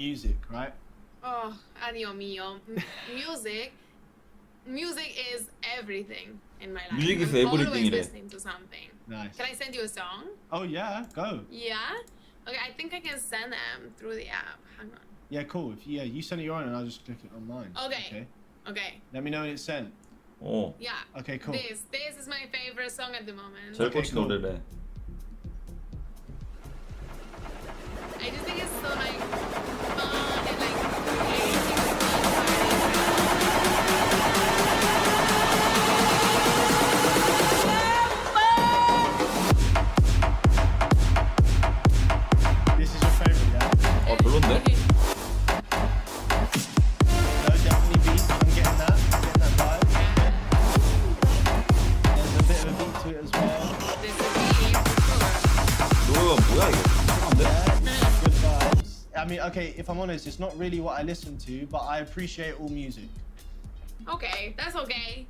music, right? Oh, Dio mio. Music is everything in my life. Music is I'm always everything. listening to something. Nice. Can I send you a song? Oh yeah, go. Yeah? Okay, I think I can send them through the app. Hang on. Yeah, cool. If you send it your own, and I'll just click it on mine. Okay. Okay. Let me know when it's sent. 어, Yeah. Okay, cool. This is my favorite song at the moment. 제일 Okay, 꽂힌 cool. 노래래. I just think it's so like fun and like creative. This is your favorite, yeah? 어, 별론데? No, definitely beat. I'm getting that. Getting that vibe. There's a bit of a beat to it as well. This is me for sure. 노래가 뭐야 이게? 이상한데? Yeah, good vibes. I mean, okay, if I'm honest, it's not really what I listen to, but I appreciate all music. Okay, that's okay.